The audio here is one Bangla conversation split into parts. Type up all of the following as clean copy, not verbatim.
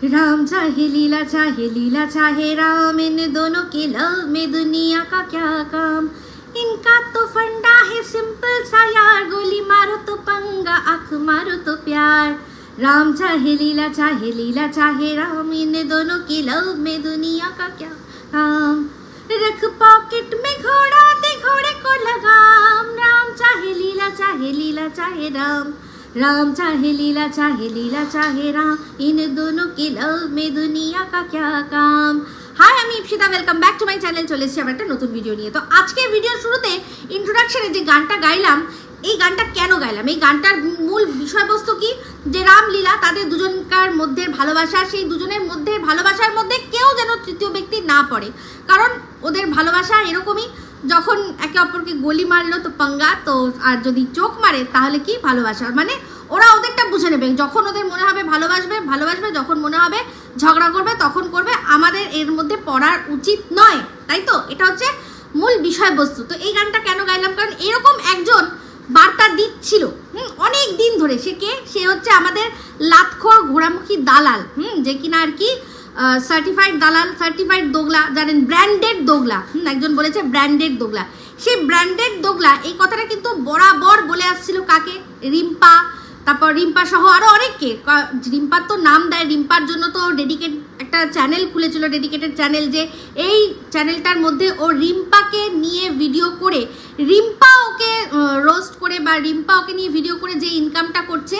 राम चाहे लीला चाहे राम, इन दोनों के लव में दुनिया का क्या काम। इनका तो फंडा है सिंपल सा यार, गोली मारो तो पंगा, आँख मारो तो प्यार। राम चाहे लीला चाहे राम, इन दोनों के लव में दुनिया का क्या काम। रख पॉकेट में घोड़ा, दे घोड़े को लगाम। राम चाहे लीला चाहे राम, राम चाहे लीला चाहे राम, इन दोनों के लव में दुनिया का क्या काम। হাই, আমি Ipsita, welcome back to my channel. চলে এসেছি আবার একটা নতুন ভিডিও নিয়ে। তো আজকের ভিডিওর শুরুতে ইন্ট্রোডাকশনে যে গানটা গাইলাম, এই গানটা কেন গাইলাম, এই গানটার মূল বিষয়বস্তু কি, যে রামলীলা তাদের দুজনকার মধ্যে ভালোবাসা, সেই দুজনের মধ্যে ভালোবাসার মধ্যে কেউ যেন তৃতীয় ব্যক্তি না পড়ে। কারণ ওদের ভালোবাসা এরকমই, যখন একে অপরকে গলি মারলো তো পাঙ্গা, তো আর যদি চোখ মারে তাহলে কি ভালোবাসা, মানে ওরা ওদেরটা বুঝে নেবে। যখন ওদের মনে হবে ভালোবাসবে, যখন মনে হবে ঝগড়া করবে তখন করবে। আমাদের এর মধ্যে পড়ার উচিত নয়, তাই তো? এটা হচ্ছে মূল বিষয়বস্তু। তো এই গানটা কেন গাইলাম, কারণ এরকম একজন বার্তা দিচ্ছিল অনেক দিন ধরে। সে হচ্ছে আমাদের লাতখোর ঘোড়ামুখী দালাল, যে কিনা আর কি সার্টিফাইড দালাল, সার্টিফাইড দোগলা, জানেন, ব্র্যান্ডেড দোগলা। একজন বলেছে ব্র্যান্ডেড দোগলা। সেই ব্র্যান্ডেড দোগলা এই কথাটা কিন্তু বরাবর বলে আসছিল কাকে, রিম্পা, তারপর রিম্পা সহ আরও অনেককে। রিম্পার তো নাম দেয়, রিম্পার জন্য তো ডেডিকেট একটা চ্যানেল খুলেছিল, ডেডিকেটেড চ্যানেল, যে এই চ্যানেলটার মধ্যে ও রিম্পাকে নিয়ে ভিডিও করে, রিম্পা ওকে রোস্ট করে বা রিম্পা ওকে নিয়ে ভিডিও করে যে ইনকামটা করছে,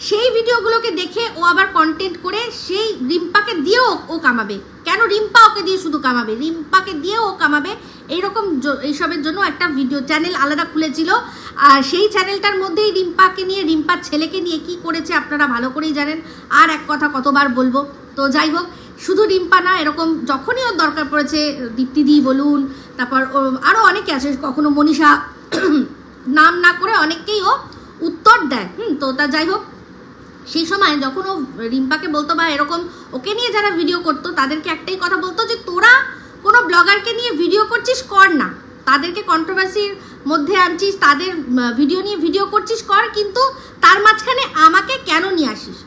সেই ভিডিওগুলোকে দেখে ও আবার কন্টেন্ট করে সেই রিম্পাকে দিয়েও ও কামাবে। কেন রিম্পা ওকে দিয়ে শুধু কামাবে, রিম্পাকে দিয়েও ও কামাবে, এইরকম এইসবের জন্য একটা ভিডিও চ্যানেল আলাদা খুলেছিল। আর সেই চ্যানেলটার মধ্যেই রিম্পাকে নিয়ে, রিম্পার ছেলেকে নিয়ে কি করেছে আপনারা ভালো করেই জানেন। আর এক কথা কতবার বলবো। তো যাই হোক, শুধু রিম্পা না, এরকম যখনই ওর দরকার পড়েছে, দীপ্তিদি বলুন, তারপর আরও অনেকে আছে, কখনো মনীষা, নাম না করে অনেককেই ও উত্তর দেয়। তো তা যাই হোক, সেই সময় যখন ও রিম্পাকে বলতো বা এরকম ওকে নিয়ে যারা ভিডিও করতো তাদেরকে একটাই কথা বলতো, যে তোরা কোনো ব্লগারকে নিয়ে ভিডিও করছিস কর না, তাদেরকে কন্ট্রোভার্সির মধ্যে আনছিস, তাদের ভিডিও নিয়ে ভিডিও করছিস কর, কিন্তু তার মাঝখানে আমাকে কেন নিয়ে আসিস?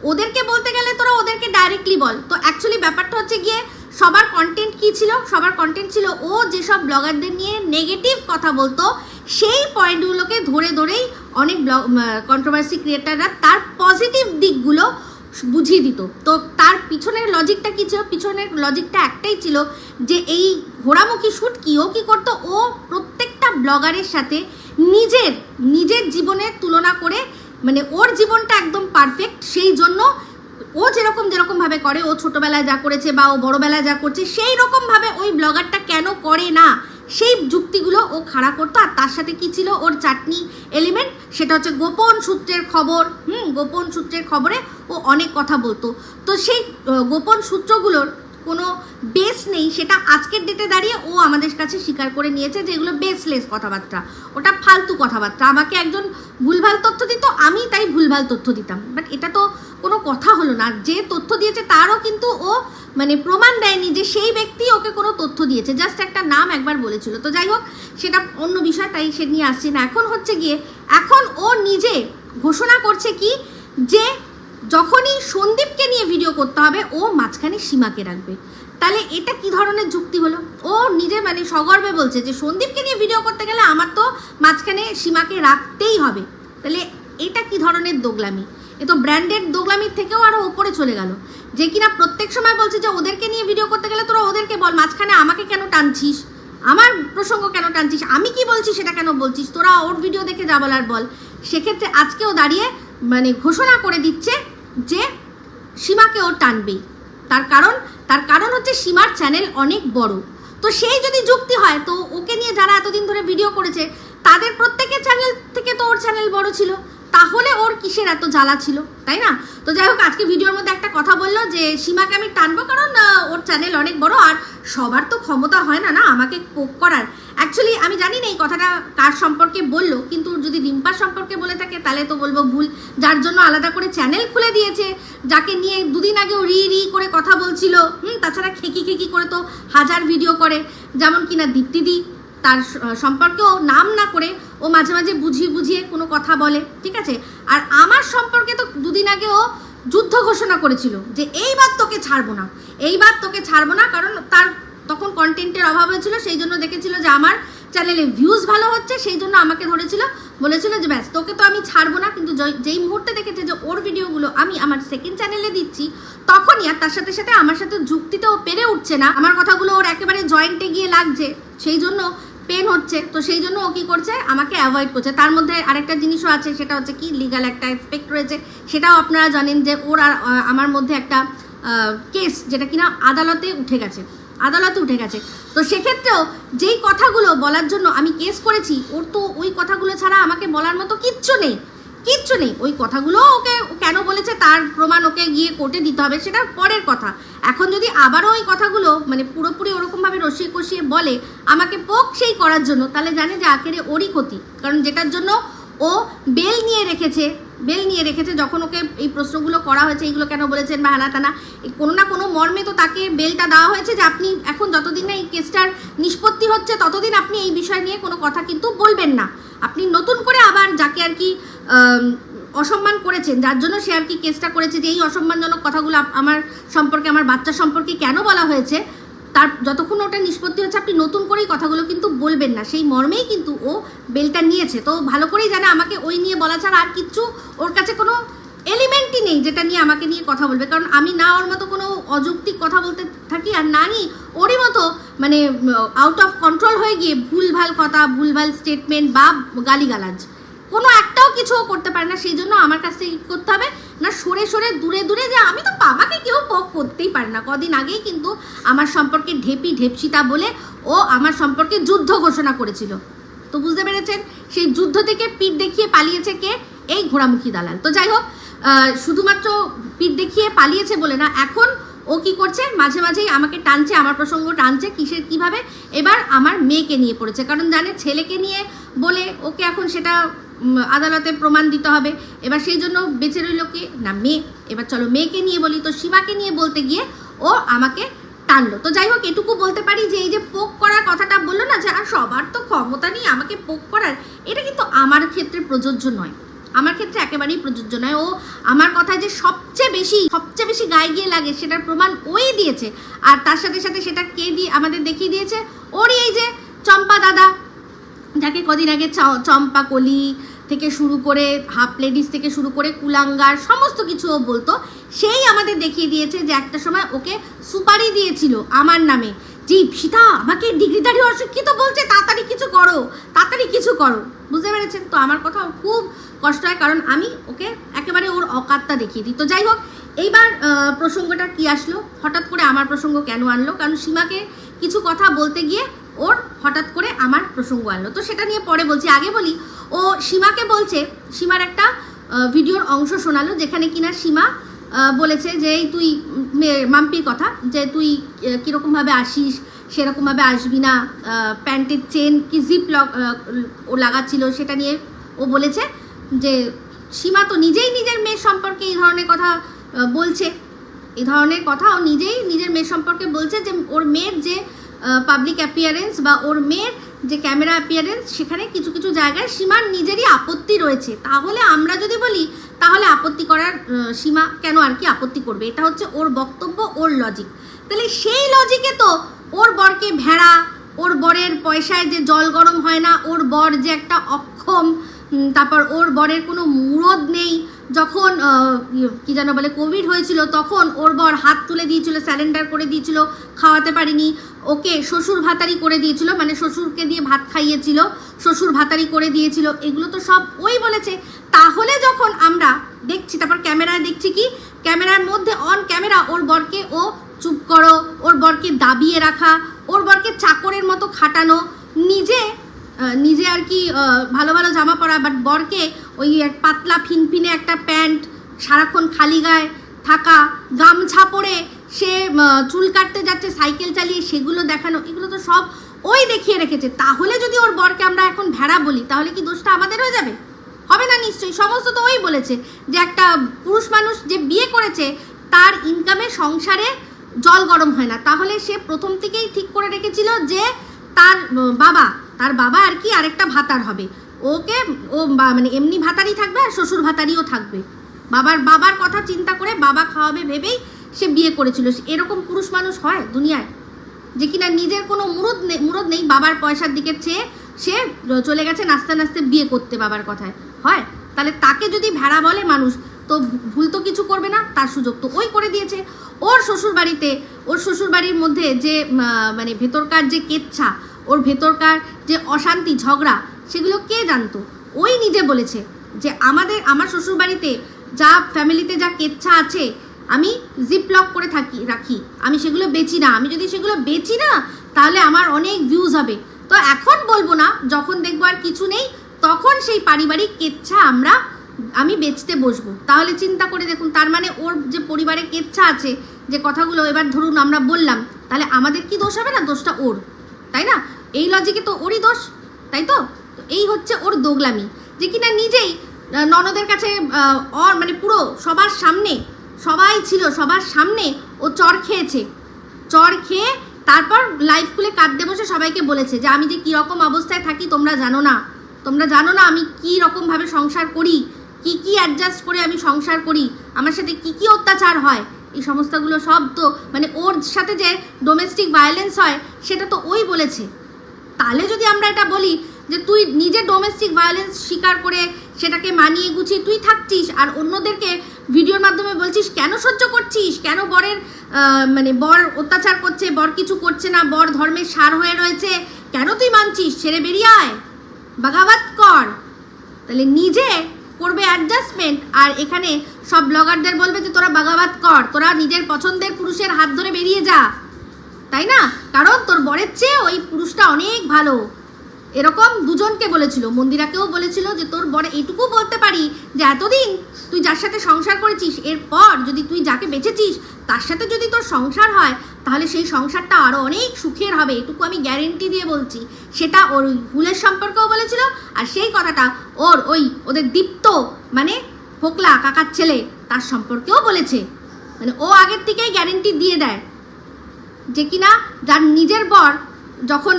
ওদেরকে বলতে গেলে তোরা ওদেরকে ডাইরেক্টলি বল। তো অ্যাকচুয়ালি ব্যাপারটা হচ্ছে গিয়ে সবার কন্টেন্ট কী ছিল, সবার কন্টেন্ট ছিল ও যেসব ব্লগারদের নিয়ে নেগেটিভ কথা বলতো, সেই পয়েন্টগুলোকে ধরে ধরেই অনেক কন্ট্রোভার্সি ক্রিয়েটাররা তার পজিটিভ দিকগুলো বুঝিয়ে দিত। তো তার পিছনের লজিকটা কী ছিল? পিছনের লজিকটা একটাই ছিল, যে এই ঘোড়ামুখী শ্যুট কি ও কী করতো, ও প্রত্যেকটা ব্লগারের সাথে নিজের জীবনের তুলনা করে, মানে ওর জীবনটা একদম পারফেক্ট, সেই জন্য ও যেরকমভাবে করে, ও ছোটোবেলায় যা করেছে বা ও বড়োবেলায় যা করছে, সেই রকমভাবে ওই ব্লগারটা কেন করে না, সেই যুক্তিগুলো ও খাড়া করতো। আর তার সাথে কি ছিল ওর চাটনি এলিমেন্ট, সেটা হচ্ছে গোপন সূত্রের খবর। গোপন সূত্রের খবরে ও অনেক কথা বলতো। তো সেই গোপন সূত্রগুলোর কোনো বেস নেই, সেটা আজকের ডেটে দাঁড়িয়ে ও আমাদের কাছে স্বীকার করে নিয়েছে যে এগুলো বেসলেস কথাবার্তা, ওটা ফালতু কথাবার্তা। আমাকে একজন ভুলভাল তথ্য দিত, আমি তাই ভুলভাল তথ্য দিতাম, বাট এটা তো কোনো কথা হলো না। যে তথ্য দিয়েছে তারও কিন্তু ও মানে প্রমাণ দেয়নি যে সেই ব্যক্তি ওকে কোনো তথ্য দিয়েছে, জাস্ট একটা নাম একবার বলেছিল। তো যাই হোক, সেটা অন্য বিষয়, তাই সে নিয়ে আসছি না। এখন হচ্ছে গিয়ে, এখন ও নিজে ঘোষণা করছে কি, যে যখনই সন্দীপকে নিয়ে ভিডিও করতে হবে ও মাঝখানে সীমাকে রাখবে। তাহলে এটা কি ধরনের যুক্তি হলো? ও নিজে মানে সগর্বে বলছে যে সন্দীপকে নিয়ে ভিডিও করতে গেলে আমার তো মাঝখানে সীমাকে রাখতেই হবে। তাহলে এটা কি ধরনের দোগলামি? এ তো ব্র্যান্ডেড দোগলামির থেকেও আরও ওপরে চলে গেল, যে কিনা প্রত্যেক সময় বলছে যে ওদেরকে নিয়ে ভিডিও করতে গেলে তোরা ওদেরকে বল, মাঝখানে আমাকে কেন টানছিস, আমার প্রসঙ্গ কেন টানছিস, আমি কি বলছি সেটা কেন বলছিস, তোরা ওর ভিডিও দেখে যা বলার বল। সেক্ষেত্রে আজকেও দাঁড়িয়ে মানে ঘোষণা করে দিচ্ছে যে সীমাকে ও টানবেই। তার কারণ হচ্ছে সীমার চ্যানেল অনেক বড়। তো সেই যদি যুক্তি হয়, তো ওকে নিয়ে যারা এতদিন ধরে ভিডিও করেছে তাদের প্রত্যেকের চ্যানেল থেকে তো ওর চ্যানেল বড় ছিল, তাহলে ওর কিসের এত জ্বালা ছিল, তাই না? তো যাই হোক, আজকে ভিডিওর মধ্যে একটা কথা বললো যে সীমাকে আমি টানবো, কারণ ওর চ্যানেল অনেক বড়, আর সবার তো ক্ষমতা হয় না আমাকে কোপ করার। অ্যাকচুয়ালি আমি জানি না এই কথাটা কার সম্পর্কে বললো, কিন্তু যদি রিম্পার সম্পর্কে বলে থাকে তাহলে তো বলবো ভুল। যার জন্য আলাদা করে চ্যানেল খুলে দিয়েছে, যাকে নিয়ে দুদিন আগেও রি করে কথা বলছিল, তাছাড়া খেকি করে তো হাজার ভিডিও করে, যেমন কিনা দীপ্তিদি, তার সম্পর্কেও নাম না করে ও মাঝে মাঝে বুঝিয়ে কোনো কথা বলে, ঠিক আছে। আর আমার সম্পর্কে তো দুদিন আগে ও যুদ্ধ ঘোষণা করেছিল যে এইবার তোকে ছাড়বো না, এইবার তোকে ছাড়বো না, কারণ তার তখন কন্টেন্টের অভাব হয়েছিল, সেই জন্য দেখেছিল যে আমার চ্যানেলে ভিউজ ভালো হচ্ছে, সেই জন্য আমাকে ধরেছিল, বলেছিল যে ব্যাস তোকে তো আমি ছাড়বো না। কিন্তু যেই মুহূর্তে দেখেছে যে ওর ভিডিওগুলো আমি আমার সেকেন্ড চ্যানেলে দিচ্ছি, তখনই আর তার সাথে সাথে আমার সাথে যুক্তিতেও পেরে উঠছে না, আমার কথাগুলো ওর একেবারে জয়েন্টে গিয়ে লাগছে, সেই জন্য পেন হচ্ছে, তো সেই জন্য ও কী করছে, আমাকে অ্যাভয়েড করছে। তার মধ্যে আরেকটা জিনিসও আছে, সেটা হচ্ছে কি লিগ্যাল একটা অ্যাসপেক্ট রয়েছে, সেটাও আপনারা জানেন যে ওর আর আমার মধ্যে একটা কেস, যেটা কিনা আদালতে উঠে গেছে, তো সেক্ষেত্রেও যেই কথাগুলো বলার জন্য আমি কেস করেছি, ওর তো ওই কথাগুলো ছাড়া আমাকে বলার মতো কিচ্ছু নেই। ওই কথাগুলো ওকে কেন বলেছে তার প্রমাণ ওকে গিয়ে কোর্টে দিতে হবে, সেটা পরের কথা। এখন যদি আবারও ওই কথাগুলো মানে পুরোপুরি ওরকমভাবে রসিয়ে কষিয়ে বলে আমাকে পোক সেই করার জন্য, তাহলে জানে যে আখেরে ওরই ক্ষতি, কারণ যেটার জন্য ও বেল নিয়ে রেখেছে যখন ওকে এই প্রশ্নগুলো করা হয়েছে, এইগুলো কেন বলেছেন বা হানা কোনো না কোনো মর্মে তো তাকে বেলটা দেওয়া হয়েছে যে আপনি এখন যতদিন না এই কেসটার নিষ্পত্তি হচ্ছে ততদিন আপনি এই বিষয় নিয়ে কোনো কথা কিন্তু বলবেন না। আপনি নতুন করে আবার যাকে আর কি অসম্মান করেছেন, যার জন্য সে আর কি কেসটা করেছে, যে এই অসম্মানজনক কথাগুলো আমার সম্পর্কে, আমার বাচ্চা সম্পর্কে কেন বলা হয়েছে, তার যতক্ষণ ওটা নিষ্পত্তি হচ্ছে আপনি নতুন করেই কথাগুলো কিন্তু বলবেন না, সেই মর্মেই কিন্তু ও বেলটা নিয়েছে। তো ভালো করেই জানে আমাকে ওই নিয়ে বলা ছাড়া আর কিচ্ছু ওর কাছে কোনো এলিমেন্টই নেই যেটা নিয়ে আমাকে নিয়ে কথা বলবে, কারণ আমি না ওর মতো কোনো অযৌক্তিক কথা বলতে থাকি, আর নাই ওরই মতো মানে আউট অফ কন্ট্রোল হয়ে গিয়ে ভুলভাল কথা, ভুলভাল স্টেটমেন্ট বা গালিগালাজ কোনো একটাও কিছু করতে পারে না। সেই জন্য আমার কাছ থেকে কী করতে হবে না, সরে দূরে যে আমি তো আমাকে কেউ পোক করতেই পারে না। কদিন আগেই কিন্তু আমার সম্পর্কে ঢেপসিতা বলে ও আমার সম্পর্কে যুদ্ধ ঘোষণা করেছিল, তো বুঝতে পেরেছেন, সেই যুদ্ধ থেকে পিঠ দেখিয়ে পালিয়েছে কে, এই ঘোড়ামুখী দালাল। তো যাই হোক, শুধুমাত্র পিঠ দেখিয়ে পালিয়েছে বলে না, এখন ও কি করছে, মাঝে মাঝেই আমাকে টানছে, আমার প্রসঙ্গ টানছে, কিভাবে, এবার আমার মেয়েকে নিয়ে পড়েছে, কারণ জানে ছেলেকে নিয়ে বলে ওকে এখন সেটা আদালতে প্রমাণ দিতে হবে, এবার সেই জন্য বেঁচে রইল কে না মেয়ে। এবার চলো মেয়েকে নিয়ে বলি, তো সীমাকে নিয়ে বলতে গিয়ে ও আমাকে টানলো। তো যাই হোক, এটুকু বলতে পারি যে এই যে পোক করার কথাটা বললো না, যে আর সবার তো ক্ষমতা নেই আমাকে পোক করার, এটা কিন্তু আমার ক্ষেত্রে প্রযোজ্য নয়, আমার ক্ষেত্রে একেবারেই প্রযোজ্য নয়। ও আমার কথায় যে সবচেয়ে বেশি গায়ে গিয়ে লাগে সেটার প্রমাণ ওই দিয়েছে, আর তার সাথে সাথে সেটা কে দিয়ে আমাদের দেখিয়ে দিয়েছে, ওরই এই যে চম্পা দাদা, যাকে কদিন আগে চম্পা কলি থেকে শুরু করে হাফ লেডিস থেকে শুরু করে কুলাঙ্গার সমস্ত কিছু ও বলতো, সেই আমাদের দেখিয়ে দিয়েছে যে একটা সময় ওকে সুপারি দিয়েছিল আমার নামে, যে সীতা আমাকে ডিগ্রিধারী অশিক্ষিত বলছে, তাড়াতাড়ি কিছু করো, বুঝতে পেরেছেন? তো আমার কথা খুব কষ্ট হয়, কারণ আমি ওকে একেবারে ওর অকাতটা দেখিয়ে দিই। তো যাই হোক, এইবার প্রসঙ্গটা কি আসলো, হঠাৎ করে আমার প্রসঙ্গ কেন আনলো, কারণ সীমাকে কিছু কথা বলতে গিয়ে ওর হঠাৎ করে আমার প্রসঙ্গ আনলো, তো সেটা নিয়ে পরে বলছি। আগে বলি, ও সীমাকে বলছে, সীমার একটা ভিডিওর অংশ শোনালো যেখানে কিনা সীমা বলেছে যে তুই মাম্পির কথা, যে তুই কীরকমভাবে আসিস সেরকমভাবে আসবি না, প্যান্টের চেন কি জিপ ও লাগাচ্ছিল সেটা নিয়ে ও বলেছে যে সীমা তো নিজেই নিজের মেয়ের সম্পর্কে এই ধরনের কথা বলছে, ও নিজেই নিজের মেয়ের সম্পর্কে বলছে, যে ওর মেয়ের যে পাবলিক অ্যাপিয়ারেন্স বা ওর মেয়ের যে ক্যামেরা অ্যাপিয়ারেন্স, সেখানে কিছু কিছু জায়গায় সীমার নিজেরই আপত্তি রয়েছে। তাহলে আমরা যদি বলি তাহলে আপত্তি করার সীমা কেন আর কি আপত্তি করবে, এটা হচ্ছে ওর বক্তব্য, ওর লজিক। তাহলে সেই লজিকে তো ওর বরকে ভেড়া, ওর বরের পয়সায় যে জল গরম হয় না, ওর বর যে একটা অক্ষম, তারপর ওর বরের কোনো মুরদ নেই, যখন কি যেন বলে কোভিড হয়েছিল তখন ওর বর হাত তুলে দিয়েছিল, স্যালেন্ডার করে দিয়েছিল, খাওয়াতে পারিনি, ওকে শ্বশুর ভাতারি করে দিয়েছিল, মানে শ্বশুরকে দিয়ে ভাত খাইয়েছিল, শ্বশুর ভাতারি করে দিয়েছিল, এগুলো তো সব ওই বলেছে। তাহলে যখন আমরা দেখছি, তারপর ক্যামেরায় দেখছি কি, ক্যামেরার মধ্যে অন ক্যামেরা ওর বরকে ও চুপ করো, ওর বরকে দাবিয়ে রাখা, ওর বরকে চাকরের মতো খাটানো, নিজে আর কি ভালো ভালো জামা পরা, বাট বরকে ওই পাতলা ফিনফিনে একটা প্যান্ট, সারাক্ষণ খালি গায়ে থাকা, গামছা পরে সে চুল কাটতে যাচ্ছে সাইকেল চালিয়ে, সেগুলো দেখানো, এগুলো তো সব ওই দেখিয়ে রেখেছে। তাহলে যদি ওর বরকে আমরা এখন ভেড়া বলি, তাহলে কি দোষটা আমাদের হয়ে যাবে? হবে না নিশ্চয়ই, সমস্ত তো ওই বলেছে যে একটা পুরুষ মানুষ যে বিয়ে করেছে তার ইনকামে সংসারে জল গরম হয় না, তাহলে সে প্রথম থেকেই ঠিক করে রেখেছিল যে তার বাবা আর কি আরেকটা ভাতার হবে, ওকে ও মানে এমনি ভাতারই থাকবে আর শ্বশুর ভাতারিও থাকবে, বাবার কথা চিন্তা করে বাবা খাওয়াবে ভেবেই সে বিয়ে করেছিল। এরকম পুরুষ মানুষ হয় দুনিয়ায়, যে কিনা নিজের কোনো মুরদ নেই, বাবার পয়সার দিকে চেয়ে সে চলে গেছে নাচতে নাচতে বিয়ে করতে বাবার কথায়, হয়? তাহলে তাকে যদি ভেড়া বলে মানুষ, তো ভুল তো কিছু করবে না, তার সুযোগ তো ওই করে দিয়েছে। ওর শ্বশুরবাড়ির মধ্যে যে মানে ভেতরকার যে কেচ্ছা, ওর ভেতরকার যে অশান্তি ঝগড়া, সেগুলো কে জানতো? ওই নিজে বলেছে যে আমার শ্বশুরবাড়িতে যা ফ্যামিলিতে যা কেচ্ছা আছে আমি জিপ লক করে রাখি, আমি সেগুলো বেচি না, আমি যদি সেগুলো বেচি না তাহলে আমার অনেক ভিউজ হবে। তো এখন বলবো না, যখন দেখবো আর কিছু নেই তখন সেই পারিবারিক কেচ্ছা আমি বেচতে বসবো। তাহলে চিন্তা করে দেখুন, তার মানে ওর যে পরিবারে কেচ্ছা আছে, যে কথাগুলো এবার ধরুন আমরা বললাম, তাহলে আমাদের কি দোষ হবে না? দোষটা ওর, তাই না? এই লজিকে তো ওরই দোষ, তাই তো? এই হচ্ছে ওর দোগলামি, যে কিনা নিজেই ননদের কাছে মানে পুরো সবার সামনে, সবাই ছিল সবার সামনে, ও চর খেয়ে তারপর লাইভ খুলে কাঁদতে বসে সবাইকে বলেছে যে আমি যে কীরকম অবস্থায় থাকি তোমরা জানো না আমি কী রকমভাবে সংসার করি, কি অ্যাডজাস্ট করে আমি সংসার করি, আমার সাথে কি অত্যাচার হয়, এই সমস্তগুলো সব তো মানে ওর সাথে যে ডোমেস্টিক ভায়োলেন্স হয় সেটা তো ওই বলেছে। তাহলে যদি আমরা এটা বলি যে তুই নিজে ডোমেস্টিক ভায়োলেন্স স্বীকার করে সেটাকে মানিয়ে গুছিয়ে তুই থাকছিস, আর অন্যদেরকে ভিডিওর মাধ্যমে বলছিস কেন সহ্য করছিস, কেন মানে বর অত্যাচার করছে, বর কিছু করছে না, বর ধর্মের সার হয়ে রয়েছে, কেন তুই মানছিস, ছেড়ে বেরিয়ে আয়, বাগাবাত কর, তাহলে নিজে করবে অ্যাডজাস্টমেন্ট, আর এখানে সব ব্লগারদের বলবে যে তোরা বাগাবাত কর, তোরা নিজের পছন্দের পুরুষের হাত ধরে বেরিয়ে যা, তাই না? কারণ তোর বরের চেয়ে ওই পুরুষটা অনেক ভালো। এরকম দুজনকে বলেছিল, মন্দিরাকেও বলেছিল যে তোর বরে এইটুকু বলতে পারি যে এতদিন তুই যার সাথে সংসার করেছিস, এরপর যদি তুই যাকে বেঁচেছিস তার সাথে যদি তোর সংসার হয় তাহলে সেই সংসারটা আরও অনেক সুখের হবে, এটুকু আমি গ্যারেন্টি দিয়ে বলছি। সেটা ওর হুলের সম্পর্কেও বলেছিল, আর সেই কথাটা ওদের দীপ্ত মানে ফোকলা কাকার ছেলে তার সম্পর্কেও বলেছে। মানে ও আগের থেকেই গ্যারেন্টি দিয়ে দেয় যে কিনা যার নিজের বর যখন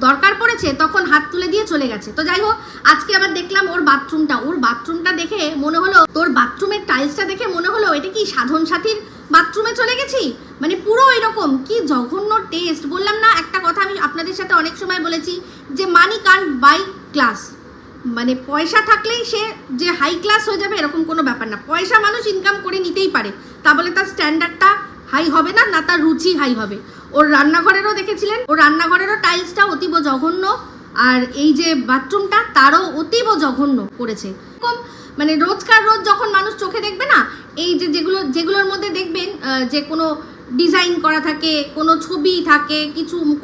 দরকার পড়েছে তখন হাত তুলে দিয়ে চলে গেছে। তো যাই হোক, আজকে আবার দেখলাম ওর বাথরুমটা দেখে মনে হলো, তোর বাথরুমের টাইলসটা দেখে মনে হলো এটা কি সাধন সাথীর বাথরুমে চলে গেছি, মানে পুরো এরকম কি জঘন্য টেস্ট। বললাম না, একটা কথা আমি আপনাদের সাথে অনেক সময় বলেছি যে মানি কান্ট বাই ক্লাস, মানে পয়সা থাকলেই সে যে হাই ক্লাস হয়ে যাবে এরকম কোনো ব্যাপার না। পয়সা মানুষ ইনকাম করে নিতেই পারে, তা বলে তার স্ট্যান্ডার্ডটা হাই হবে না, না তার রুচি হাই হবে। ওর রান্নাঘরেরও দেখেছিলেন, ওর রান্নাঘরেরও টাইলসটা অতীব জঘন্য, আর এই যে বাথরুমটা তারও অতীব জঘন্য করেছে। এরকম মানে রোজ যখন মানুষ চোখে দেখবে না, এই যে যেগুলোর মধ্যে দেখবেন যে কোনো ডিজাইন করা থাকে, কোনো ছবি থাকে,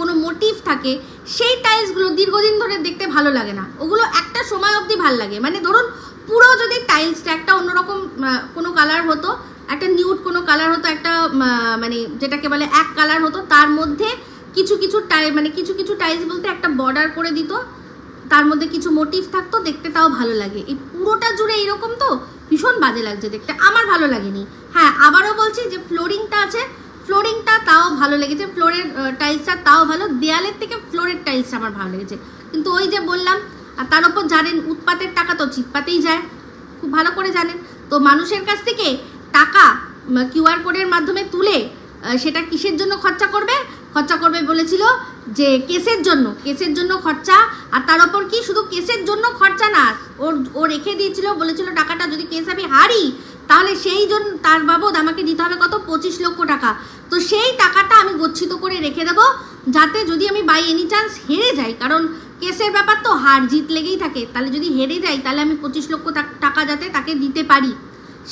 কোনো মোটিভ থাকে, সেই টাইলসগুলো দীর্ঘদিন ধরে দেখতে ভালো লাগে না, ওগুলো একটা সময় অবধি ভালো লাগে। মানে ধরুন পুরো যদি টাইলসটা একটা অন্যরকম কোনো কালার হতো, একটা নিউড কোনো কালার হতো, একটা মানে যেটাকে বলে এক কালার হতো, তার মধ্যে কিছু টাইলস বলতে একটা বর্ডার করে দিত, তার মধ্যে কিছু মোটিভ থাকতো, দেখতে তাও ভালো লাগে। এই পুরোটা জুড়ে এইরকম তো ভীষণ বাজে লাগছে দেখতে, আমার ভালো লাগেনি। হ্যাঁ, আবারও বলছি যে ফ্লোরিংটা আছে, ফ্লোরিংটা তাও ভালো লেগেছে, ফ্লোরের টাইলসটা তাও ভালো, দেয়ালের থেকে ফ্লোরের টাইলসটা আমার ভালো লেগেছে। কিন্তু ওই যে বললাম, আর তার উপর জানেন উৎপাতের টাকা তো চিৎপাতেই যায়, খুব ভালো করে জানেন। তো মানুষের কাছ থেকে টাকা কিউআর কোডের মাধ্যমে তুলে সেটা কিসের জন্য খরচা করবে বলেছিল যে কেসের জন্য খরচা, আর তার উপর কি শুধু কেসের জন্য খরচা না, ও রেখে দিয়েছিল, বলেছিল টাকাটা যদি কেস আমি হারি তাহলে সেই জন্য তার বাবদ আমাকে দিতে হবে কত, 25 লক্ষ টাকা। তো সেই টাকাটা আমি গচ্ছিত করে রেখে দেবো, যাতে যদি আমি বাই এনি চান্স হেরে যাই, কারণ কেসের ব্যাপার তো হার জিত লেগেই থাকে, তাহলে যদি হেরে যাই তাহলে আমি 25 লক্ষ টাকা যাতে তাকে দিতে পারি,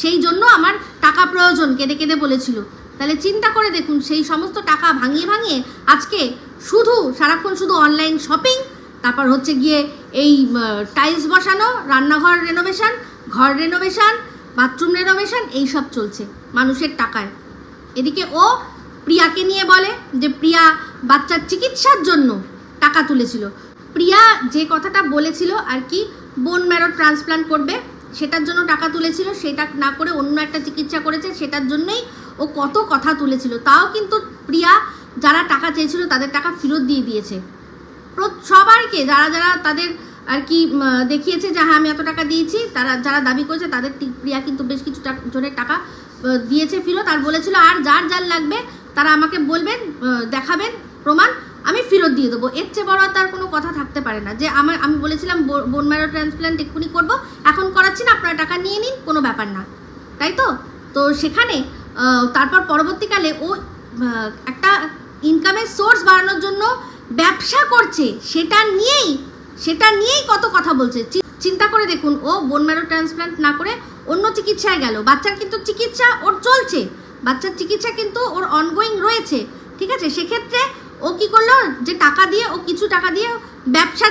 সেই জন্য আমার টাকা প্রয়োজন কেঁদে বলেছিল। তাহলে চিন্তা করে দেখুন, সেই সমস্ত টাকা ভাঙিয়ে আজকে সারাক্ষণ শুধু অনলাইন শপিং, তারপর হচ্ছে গিয়ে এই টাইলস বসানো, রান্নাঘর রেনোভেশন, ঘর রেনোভেশন, বাথরুম রেনোভেশন, এইসব চলছে মানুষের টাকায়। এদিকে ও প্রিয়াকে নিয়ে বলে যে প্রিয়া বাচ্চার চিকিৎসার জন্য টাকা তুলেছিল। প্রিয়া যে কথাটা বলেছিল আর কি, বোন ম্যারো ট্রান্সপ্লান্ট করবে, সেটার জন্য টাকা তুলেছিল, সেটা না করে অন্য একটা চিকিৎসা করেছে, সেটার জন্যই ও কত কথা তুলেছিল। তাও কিন্তু প্রিয়া যারা টাকা চেয়েছিল তাদের টাকা ফেরত দিয়ে দিয়েছে সবাইকে, যারা তাদের আর কি দেখিয়েছে যে হ্যাঁ আমি এত টাকা দিয়েছি, যারা দাবি করেছে তাদের প্রিয়া কিন্তু বেশ কিছু জনের টাকা দিয়েছে ফেরত, আর বলেছিল আর যার যার লাগবে তারা আমাকে বলবেন, দেখাবেন প্রমাণ, আমি ফেরত দিয়ে দেবো। এর চেয়ে বড় তার কোনো কথা থাকতে পারে না। যে আমি বলেছিলাম বোন ম্যারো ট্রান্সপ্ল্যান্ট এক্ষুনি করবো, এখন করাচ্ছি না, আপনারা টাকা নিয়ে নিন, কোনো ব্যাপার না, তাই তো। তো সেখানে তারপর পরবর্তীকালে ও একটা ইনকামের সোর্স বাড়ানোর জন্য ব্যবসা করছে, সেটা নিয়েই কত কথা বলছে। চিন্তা করে দেখুন, ও বোন ম্যারো ট্রান্সপ্ল্যান্ট না করে অন্য চিকিৎসায় গেল। বাচ্চার কিন্তু চিকিৎসা ওর চলছে, বাচ্চার চিকিৎসা কিন্তু ওর অনগোয়িং রয়েছে, ঠিক আছে। সেক্ষেত্রে ও কি করলো, যে টাকা দিয়ে, ও কিছু টাকা দিয়ে ব্যবসা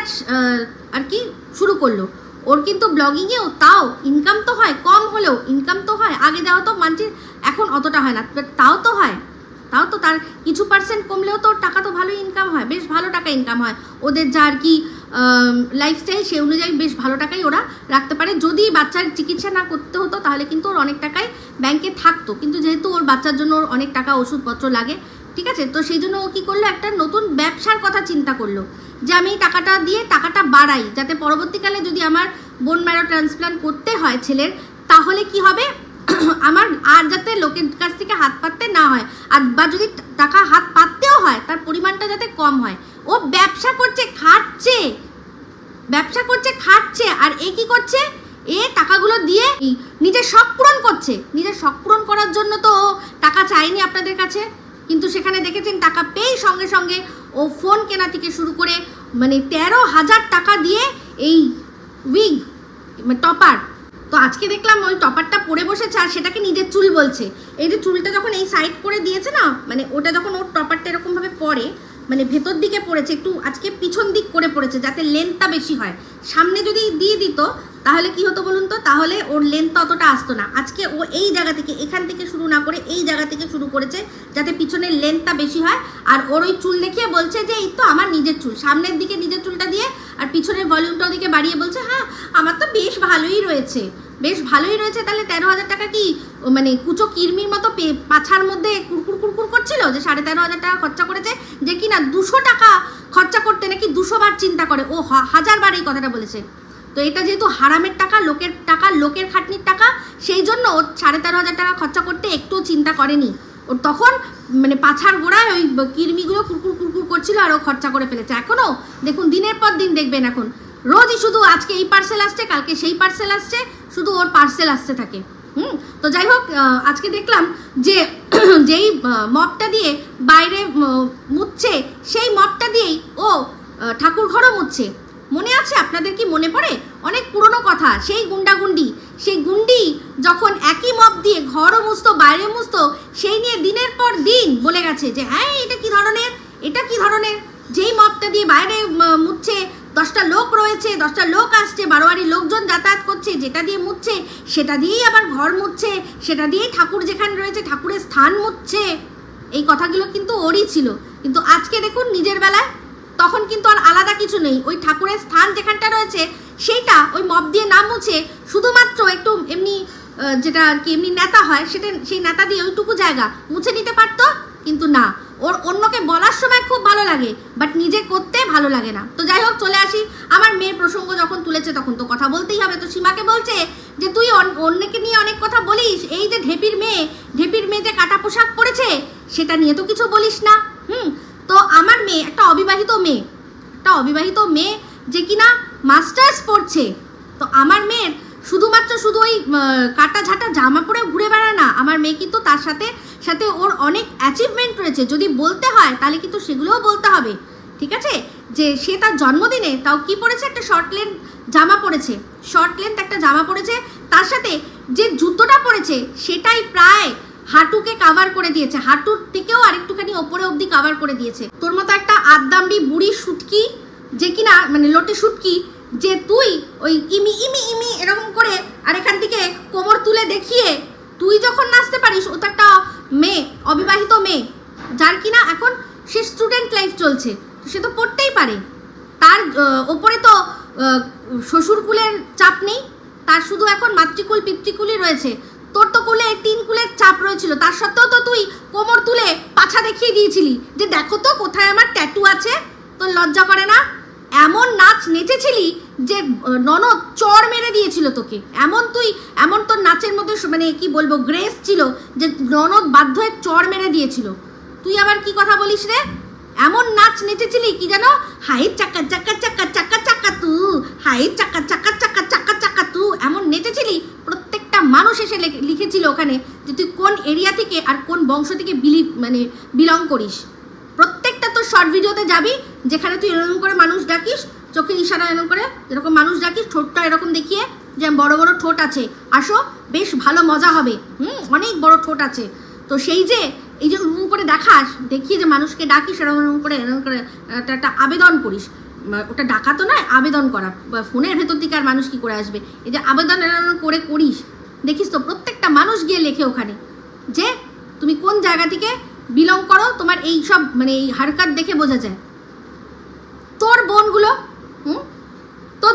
আর কি শুরু করলো। ওর কিন্তু ব্লগিংয়েও তাও ইনকাম তো হয়, কম হলেও ইনকাম তো হয়। আগে যাওয়া তো মানছি, এখন অতটা হয় না, তাও তো হয়, তাও তো তার কিছু পার্সেন্ট কমলেও তো টাকা তো ভালো ইনকাম হয়, বেশ ভালো টাকা ইনকাম হয়। ওদের যা আর কি লাইফস্টাইল, সেই অনুযায়ী বেশ ভালো টাকাই ওরা রাখতে পারে। যদি বাচ্চার চিকিৎসা না করতে হতো তাহলে কিন্তু ওর অনেক টাকাই ব্যাংকে থাকতো, কিন্তু যেহেতু ওর বাচ্চার জন্য ওর অনেক টাকা ওষুধপত্র লাগে, ঠিক আছে। তো সেই জন্য ও কী করলো, একটা নতুন ব্যবসার কথা চিন্তা করলো, যে আমি টাকাটা দিয়ে টাকাটা বাড়াই, যাতে পরবর্তীকালে যদি আমার বোন ম্যারো ট্রান্সপ্ল্যান্ট করতে হয় ছেলের, তাহলে কি হবে, আমার আর যাতে লোকের কাছ থেকে হাত পাততে না হয়, আর বা যদি টাকা হাত পাততেও হয় তার পরিমাণটা যাতে কম হয়। ও ব্যবসা করছে, খাটছে, আর এ কি করছে, এ টাকাগুলো দিয়ে নিজের শখ পূরণ করছে। নিজের শখ পূরণ করার জন্য তো ও টাকা চায়নি আপনাদের কাছে, কিন্তু সেখানে দেখেছেন টাকা পেয়েই সঙ্গে সঙ্গে ও ফোন কেনা থেকে শুরু করে মানে 13,000 টাকা দিয়ে এই উইগ টপার। তো আজকে দেখলাম ওই টপারটা পরে বসেছে, আর সেটাকে নিজের চুল বলছে। এই যে চুলটা যখন এই সাইড করে দিয়েছে না, মানে ওটা যখন ওর টপারটা এরকমভাবে পরে, মানে ভেতর দিকে পড়েছে, একটু আজকে পিছন দিক করে পড়েছে যাতে লেন্থটা বেশি হয়। সামনে যদি দিয়ে দিত তাহলে কি হতো বলুন তো, তাহলে ওর লেন্থ অতটা আসতো না। আজকে ও এই জায়গা থেকে, এখান থেকে শুরু না করে এই জায়গা থেকে শুরু করেছে যাতে পিছনের লেন্থটা বেশি হয়। আর ওর ওই চুল দেখিয়ে বলছে যে এই তো আমার নিজের চুল, সামনের দিকে নিজের চুলটা দিয়ে আর পিছনের ভলিউমটা ওদিকে বাড়িয়ে বলছে হ্যাঁ আমার তো বেশ ভালোই রয়েছে। তাহলে 13,000 টাকা কি মানে কুচো কিরমির মতো পাছার মধ্যে কুরকুর করছিল যে 13,500 টাকা খরচা করেছে, যে কিনা 200 টাকা খরচা করতে নাকি 200 বার চিন্তা করে। ও 1000 বার এই কথাটা বলেছে। তো এটা যেহেতু হারামের টাকা, লোকের খাটনির টাকা, সেই জন্য ওর 13,500 টাকা খরচা করতে একটুও চিন্তা করেনি। ওর তখন মানে পাছার গোড়ায় ওই কিরমিগুলো কুরকুর করছিল, আর ও খরচা করে ফেলেছে। এখনও দেখুন, দিনের পর দিন দেখবেন, এখন রোজই শুধু আজকে এই পার্সেল আসছে, কালকে সেই পার্সেল আসছে, শুধু ওর পার্সেল আসতে থাকে। তো যাই হোক, আজকে দেখলাম যে যেই মপটা দিয়ে বাইরে মুছছে, সেই মপটা দিয়েই ও ঠাকুর ঘরও মুছছে। মনে আছে আপনাদের, কি মনে পড়ে? অনেক পুরনো কথা, সেই গুন্ডি যখন একই মপ দিয়ে ঘরও মুছতো, বাইরে মুছতো, সেই নিয়ে দিনের পর দিন বলে গেছে যে হ্যাঁ এটা কি ধরনের, যেই মপটা দিয়ে বাইরে মুছছে, 10টা লোক রয়েছে, 10টা লোক আসছে, বারোয়ারি লোকজন যাতায়াত করছে, যেটা দিয়ে মুছছে সেটা দিয়েই আবার ঘর মুছছে, সেটা দিয়েই ঠাকুর যেখানে রয়েছে ঠাকুরের স্থান মুছছে। এই কথাগুলো কিন্তু ওরই ছিল। কিন্তু আজকে দেখুন নিজের বেলায়, তখন কিন্তু আর আলাদা কিছু নেই, ওই ঠাকুরের স্থান যেখানটা রয়েছে সেইটা ওই মপ দিয়ে না মুছে শুধুমাত্র একটু এমনি যেটা আর কি এমনি নেতা হয়, সেটা সেই নেতা দিয়ে ওইটুকু জায়গা মুছে নিতে পারতো। কিন্তু না, ওর অন্যকে বলার সময় খুব ভালো লাগে, বাট নিজে করতে ভালো লাগে না। তো যাই হোক, চলে আসি, আমার মেয়ের প্রসঙ্গ যখন তুলেছে তখন তো কথা বলতেই হবে। তো সীমাকে বলছে যে তুই অন্যকে নিয়ে অনেক কথা বলিস, এই যে ঢেপির মেয়ে যে কাটা পোশাক পরেছে সেটা নিয়ে তো কিছু বলিস না। তো আমার মেয়ে একটা অবিবাহিত মেয়ে যে কিনা মাস্টার্স পড়ছে। তো আমার মেয়ের শুধু ওই কাটা ঝাঁটা জামা পরে ঘুরে বেড়ায় না, আমার মেয়ে কিন্তু তার সাথে ওর অনেক অ্যাচিভমেন্ট রয়েছে। যদি বলতে হয় তাহলে কিন্তু সেগুলোও বলতে হবে, ঠিক আছে। যে সে তার জন্মদিনে তাও কি পরেছে, একটা শর্ট লেন্থ একটা জামা পরেছে, তার সাথে যে জুতোটা পরেছে সেটাই প্রায় হাঁটুকে কাভার করে দিয়েছে, হাঁটুর থেকেও আরেকটুখানি ওপরে অবধি কাভার করে দিয়েছে। তোর মতো একটা আদ্দামড়ি বুড়ি শুটকি, যে কিনা মানে লোটে শুটকি, যে তুই ওই ইমি এরকম করে আর এখান থেকে কোমর তুলে দেখিয়ে তুই যখন নাচতে পারিস, ও তো একটা মেয়ে, অবিবাহিত মেয়ে, যার কিনা এখন সে স্টুডেন্ট লাইফ চলছে, সে তো পড়তেই পারে। তার ওপরে তো শ্বশুরকুলের চাপ নেই, তার শুধু এখন মাতৃকুল পিতৃকুলই রয়েছে। তোর তো কুলে 3 কুলের চাপ রয়েছিল, তার সত্ত্বেও তো তুই কোমর তুলে পাছা দেখিয়ে দিয়েছিলি যে দেখো তো কোথায় আমার ট্যাটু আছে। তোর লজ্জা করে না? এমন নাচ নেচেছিলি যে ননদ চড় মেরে দিয়েছিল তোকে, এমন তোর নাচের মধ্যে মানে কি বলবো গ্রেস ছিল যে ননদ বাধ্য হয়ে চড় মেরে দিয়েছিল, তুই আবার কি কথা বলিস রে? এমন নাচ নেচেছিলি কি জানো, হাই চাকা চাকা চাকা চাকা চাকা তু, হাই চাকা চাকা চাকা চাকা চাকা তু, এমন নেচেছিলি প্রত্যেকটা মানুষ এসে লিখেছিল ওখানে যে তুই কোন এরিয়া থেকে আর কোন বংশ থেকে বিলং করিস। প্রত্যেকটা তোর শর্ট ভিডিওতে যাবি যেখানে তুই এরকম করে মানুষ ডাকিস, চোখের ইশারা এরকম করে যেরকম মানুষ ডাকিস, ঠোঁটটা এরকম দেখিয়ে যে বড় বড় ঠোঁট আছে, আসো বেশ ভালো মজা হবে, অনেক বড় ঠোঁট আছে। তো সেই যে এই যে এরকম করে দেখিয়ে যে মানুষকে ডাকিস এরকম করে একটা আবেদন করিস, ওটা ডাকা তো নয়, আবেদন করা, ফোনের ভেতর থেকে আর মানুষ কি করে আসবে, এই যে আবেদন এরকম করে করিস, দেখিস তো প্রত্যেকটা মানুষ গিয়ে লেখে ওখানে যে তুমি কোন জায়গা থেকে বিলং করো, তোমার এই সব মানে এই হারকাত দেখে বোঝা যায়। তোর বোনগুলো তোর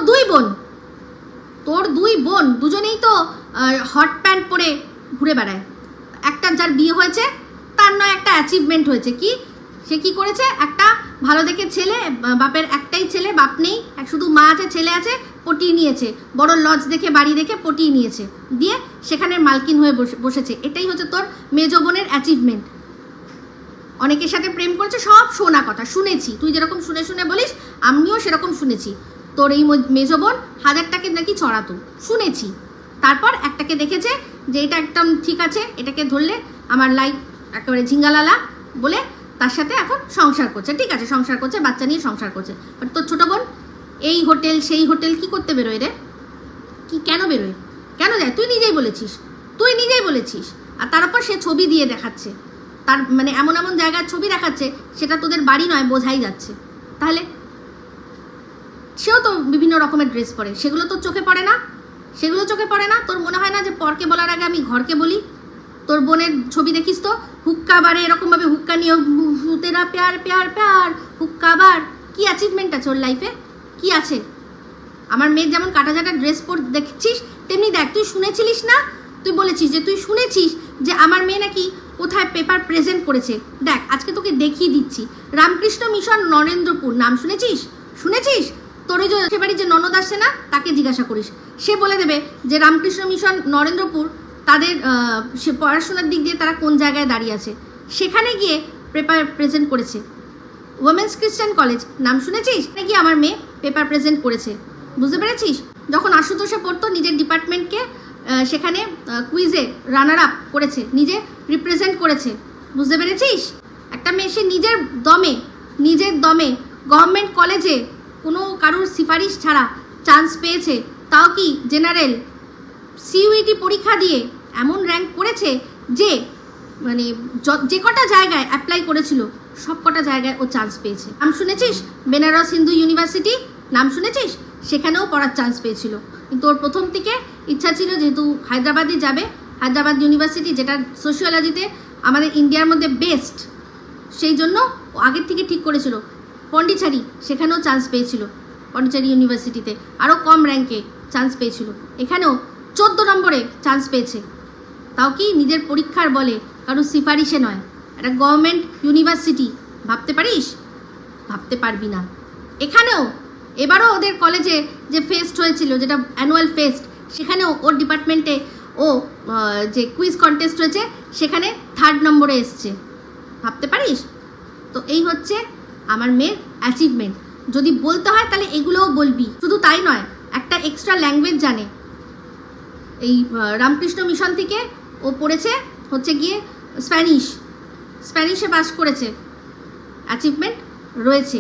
দুই বোন দুজনেই তো হট প্যান্ট পরে ঘুরে বেড়ায়। একটা যার বিয়ে হয়েছে তার নয় একটা অ্যাচিভমেন্ট হয়েছে, কি সে কি করেছে, একটা ভালো দেখে ছেলে, বাপের একটাই ছেলে, বাপ নেই, শুধু মা আছে ছেলে আছে, পটিয়ে নিয়েছে, বড় লজ দেখে বাড়ি দেখে পটিয়ে নিয়েছে, দিয়ে সেখানের মালকিন হয়ে বসেছে। এটাই হচ্ছে তোর মেজো বোনের অ্যাচিভমেন্ট। অনেকের সাথে প্রেম করেছে, সব শোনা কথা শুনেছি, তুই যেরকম শুনে শুনে বলিস আমিও সেরকম শুনেছি। তোর এই মেজো বোন 1000 টাকা নাকি চড়াতো শুনেছি, তারপর একটাকে দেখেছে যে এটা একদম ঠিক আছে, এটাকে ধরলে আমার লাইফ একেবারে ঝিঙ্গালালা বলে তার সাথে এখন সংসার করছে, ঠিক আছে সংসার করছে, বাচ্চা নিয়ে সংসার করছে। বাট তোর ছোটো বোন এই হোটেল সেই হোটেল কি করতে বেরোয় রে, কি কেন বেরোয়, কেন যায়, তুই নিজেই বলেছিস। আর তার উপর সে ছবি দিয়ে দেখাচ্ছে, তার মানে এমন এমন জায়গার ছবি দেখাচ্ছে সেটা তোদের বাড়ি নয় বোঝাই যাচ্ছে। তাহলে সেও তো বিভিন্ন রকমের ড্রেস পরে, সেগুলো তোর চোখে পড়ে না, তোর মনে হয় না যে পরকে বলার আগে আমি ঘরকে বলি? তোর বোনের ছবি দেখিস তো, হুক্কা বারে এরকমভাবে হুক্কা নিয়ে তেরা প্যার প্যার প্যার হুক্কা বার, কি অ্যাচিভমেন্ট আছে ওর লাইফে, কি আছে? আমার মেয়ের যেমন কাটাঝাটা ড্রেস পর দেখছিস তেমনি দেখ, তুই শুনেছিলিস না, তুই বলেছিস যে তুই শুনেছিস যে আমার মেয়ে নাকি কোথায় পেপার প্রেজেন্ট করেছে, দেখ আজকে তোকে দেখিয়ে দিচ্ছি। রামকৃষ্ণ মিশন নরেন্দ্রপুর, নাম শুনেছিস? তোর ওই যে সে বাড়ি যে ননদ আসছে না তাকে জিজ্ঞাসা করিস, সে বলে দেবে যে রামকৃষ্ণ মিশন নরেন্দ্রপুর তাদের সে পড়াশোনার দিক দিয়ে তারা কোন জায়গায় দাঁড়িয়ে আছে, সেখানে গিয়ে পেপার প্রেজেন্ট করেছে। ওমেন্স খ্রিস্টান কলেজ, নাম শুনেছিস? নাকি আমার মেয়ে পেপার প্রেজেন্ট করেছে, বুঝতে পেরেছিস? যখন আশুতোষে পড়তো নিজের ডিপার্টমেন্টকে সেখানে কুইজে রানার আপ করেছে, নিজে রিপ্রেজেন্ট করেছে, বুঝতে পেরেছিস? একটা মেয়ে সে নিজের দমে গভর্নমেন্ট কলেজে কোনো কারুর সিফারিশ ছাড়া চান্স পেয়েছে, তাও কি জেনারেল সিইউইটি পরীক্ষা দিয়ে এমন র্যাঙ্ক করেছে যে মানে যে কটা জায়গায় অ্যাপ্লাই করেছিল সব কটা জায়গায় ও চান্স পেয়েছে। নাম শুনেছিস? বেনারস হিন্দু ইউনিভার্সিটি, নাম শুনেছিস? সেখানেও পড়ার চান্স পেয়েছিল, কিন্তু ওর প্রথম থেকে ইচ্ছা ছিল যেহেতু হায়দ্রাবাদে যাবে, হায়দ্রাবাদ ইউনিভার্সিটি যেটা সোশিওলজিতে আমাদের ইন্ডিয়ার মধ্যে বেস্ট, সেই জন্য ও আগের থেকে ঠিক করেছিল। পন্ডিচেরি, সেখানেও চান্স পেয়েছিল, পন্ডিচেরি ইউনিভার্সিটিতে আরও কম র্যাঙ্কে চান্স পেয়েছিল, এখানেও 14 নম্বরে চান্স পেয়েছে, তাও কি নিজের পরীক্ষার বলে, কারণ সিফারিশে নয়, একটা গভর্নমেন্ট ইউনিভার্সিটি, ভাবতে পারিস? ভাবতে পারবি না। এখানেও এবারও ওদের কলেজে যে ফেস্ট হয়েছিল, যেটা অ্যানুয়াল ফেস্ট, সেখানেও ওর ডিপার্টমেন্টে ও যে কুইজ কন্টেস্ট হয়েছে সেখানে 3rd নম্বরে এসছে, ভাবতে পারিস? তো এই হচ্ছে আমার মেয়ের অ্যাচিভমেন্ট। যদি বলতে হয় তাহলে এগুলোও বলবি, শুধু তাই নয় একটা এক্সট্রা ল্যাঙ্গুয়েজ জানে। এই রামকৃষ্ণ মিশন থেকে ও পড়েছে হচ্ছে গিয়ে স্প্যানিশে পাস করেছে, অ্যাচিভমেন্ট রয়েছে,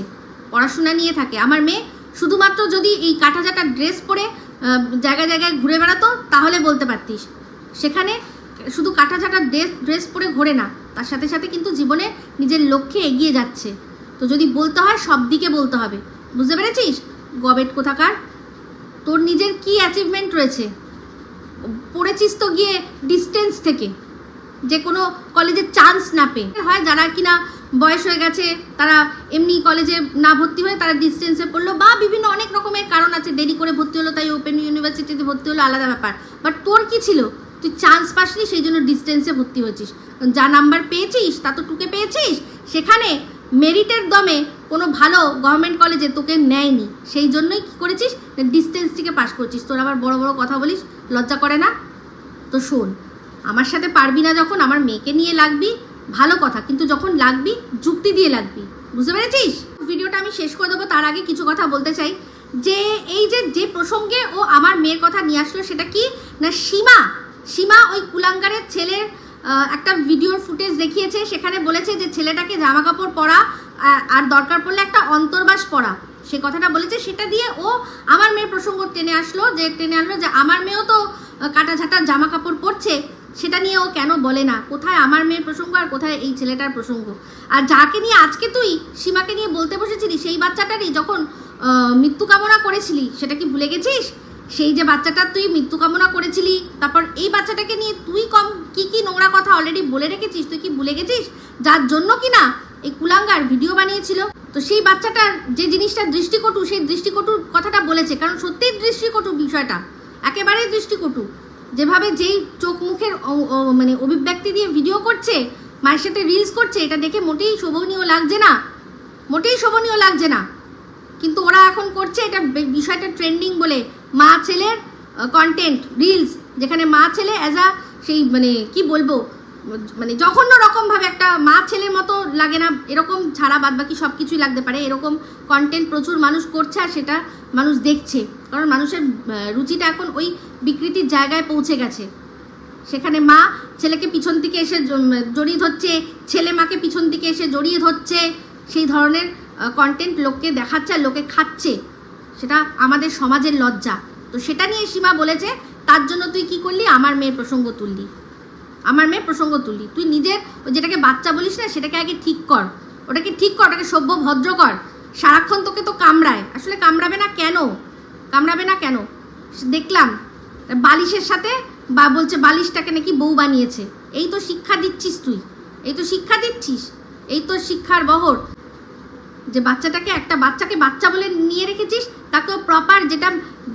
পড়াশোনা নিয়ে থাকে। আমার মেয়ে শুধুমাত্র যদি এই কাটাঝাটা ড্রেস পরে জায়গায় জায়গায় ঘুরে বেড়াতো তাহলে বলতে পারতিস, সেখানে শুধু কাটাঝাটা ড্রেস পরে ঘোরে না, তার সাথে সাথে কিন্তু জীবনে নিজের লক্ষ্যে এগিয়ে যাচ্ছে। তো যদি বলতে হয় সব দিকে বলতে হবে, বুঝতে পেরেছিস? গবেট কোথাকার, তোর নিজের কি অ্যাচিভমেন্ট রয়েছে? পড়েছিস তো গিয়ে ডিস্টেন্স থেকে, যে কোনো কলেজে চান্স না পেয়ে হয়, যারা কিনা বয়স হয়ে গেছে তারা এমনি কলেজে না ভর্তি হয়ে তারা ডিস্টেন্সে পড়লো, বা বিভিন্ন অনেক রকমের কারণ আছে, দেরি করে ভর্তি হলো তাই ওপেন ইউনিভার্সিটিতে ভর্তি হলো, আলাদা ব্যাপার। বাট তোর কি ছিল? তুই চান্স পাসনি, সেই জন্য ডিস্টেন্সে ভর্তি হয়েছিস, যা নাম্বার পেয়েছিস তা তো টুকে পেয়েছিস, সেখানে মেরিটের দমে কোনো ভালো গভর্নমেন্ট কলেজে তোকে নেয়নি, সেই জন্যই কী করেছিস, ডিস্টেন্স থেকে পাস করছিস। তোর আবার বড় বড় কথা বলিস, লজ্জা করে না? তো শোন, আমার সাথে পারবি না যখন, আমার মেয়েকে নিয়ে লাগবি ভালো কথা, কিন্তু যখন লাগবি যুক্তি দিয়ে লাগবি, বুঝতে পেরেছিস? ভিডিওটা আমি শেষ করে দেবো, তার আগে কিছু কথা বলতে চাই। যে এই যে প্রসঙ্গে ও আমার মেয়ের কথা নিয়ে আসলো, সেটা কি না, সীমা ওই কুলাঙ্গারের ছেলের একটা ভিডিওর ফুটেজ দেখিয়েছে, সেখানে বলেছে যে ছেলেটাকে জামা কাপড় পরা আর দরকার পড়লে একটা অন্তর্বাস পরা, সে কথাটা বলেছে। সেটা দিয়ে ও আমার মেয়ের প্রসঙ্গ টেনে আনলো যে আমার মেয়েও তো কাটাঝাটার জামা কাপড় পরছে, সেটা নিয়ে ও কেন বলে না? কোথায় আমার মেয়ের প্রসঙ্গ আর কোথায় এই ছেলেটার প্রসঙ্গ? আর যাকে নিয়ে আজকে তুই সীমাকে নিয়ে বলতে বসেছিলি, সেই বাচ্চাটারই যখন মৃত্যু কামনা করেছিলি, সেটা কি ভুলে গেছিস? সেই যে বাচ্চাটার তুই মৃত্যু কামনা করেছিলি, তারপর এই বাচ্চাটাকে নিয়ে তুই কি নোংরা কথা অলরেডি বলে রেখেছিস, তুই কি ভুলে গেছিস? যার জন্য কি না এই কুলাঙ্গার ভিডিও বানিয়েছিল। তো সেই বাচ্চাটার যে জিনিসটা দৃষ্টিকটু, সেই দৃষ্টিকটুর কথাটা বলেছে, কারণ সত্যিই দৃষ্টিকটু বিষয়টা, একেবারেই দৃষ্টিকটু। যেভাবে যেই চোখ মুখের মানে অভিব্যক্তি দিয়ে ভিডিও করছে, মায়ের সাথে রিলস করছে, এটা দেখে মোটেই শোভনীয় লাগছে না, কিন্তু ওরা এখন করছে এটা বিষয়টা ট্রেন্ডিং বলে, মা ছেলের কন্টেন্ট রিলস, যেখানে মা ছেলে অ্যাজ আ সেই মানে কি বলবো, মানে জঘন্য রকমভাবে একটা মা ছেলের মতো লাগে না, এরকম ছাড়া বাদ বাকি সব কিছুই লাগতে পারে, এরকম কন্টেন্ট প্রচুর মানুষ করছে, আর সেটা মানুষ দেখছে, কারণ মানুষের রুচিটা এখন ওই বিকৃতির জায়গায় পৌঁছে গেছে। সেখানে মা ছেলেকে পিছন থেকে এসে জড়িয়ে ধরছে, ছেলে মাকে পিছন থেকে এসে জড়িয়ে ধরছে, সেই ধরনের কন্টেন্ট লোককে দেখাচ্ছে আর লোকে খাচ্ছে, সেটা আমাদের সমাজের লজ্জা। তো সেটা নিয়ে সীমা বলেছে, তার জন্য তুই কি করলি, আমার মেয়ের প্রসঙ্গ তুললি। তুই নিজের যেটাকে বাচ্চা বলিস না, সেটাকে আগে ঠিক কর, ওটাকে সভ্য ভদ্র কর। সারাক্ষণ তোকে তো কামড়ায়, আসলে কামড়াবে না কেন? দেখলাম বালিশের সাথে বলছে বালিশটাকে নাকি বউ বানিয়েছে। এই তো শিক্ষা দিচ্ছিস তুই, এই তো শিক্ষার বহর, যে একটা বাচ্চাকে বাচ্চা বলে নিয়ে রেখেছিস, তাকেও প্রপার যেটা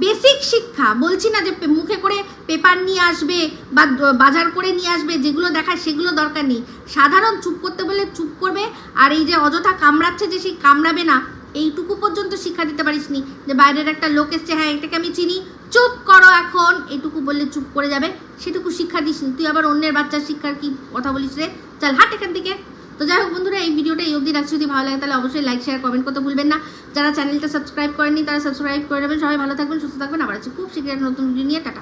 বেসিক শিক্ষা, বলছি না যে মুখে করে পেপার নিয়ে আসবে বা বাজার করে নিয়ে আসবে, যেগুলো দেখায় সেগুলো দরকার নেই, সাধারণ চুপ করতে বলে চুপ করবে, আর এই যে অযথা কামড়াচ্ছে যে সেই কামড়াবে না, এইটুকু পর্যন্ত শিক্ষা দিতে পারিসনি। যে বাইরের একটা লোক এসছে, হ্যাঁ এটাকে আমি চিনি, চুপ করো এখন, এইটুকু বললে চুপ করে যাবে, সেটুকু শিক্ষা দিসনি। তুই আবার অন্যের বাচ্চার শিক্ষার কি কথা বলিস রে? চল হাট এখান থেকে। তো যাই হোক বন্ধুরা, এই ভিডিওটা এই অবধি রাখছি, যদি ভালো লাগে তাহলে অবশ্যই লাইক শেয়ার কমেন্ট করতে ভুলবেন না। যারা চ্যানেলটা সাবস্ক্রাইব করেননি তারা সাবস্ক্রাইব করে নেবেন। সবাই ভালো থাকবেন, সুস্থ থাকবেন, আবার আছে খুব শীঘ্রই নতুন ভিডিও নিয়ে। টাটা।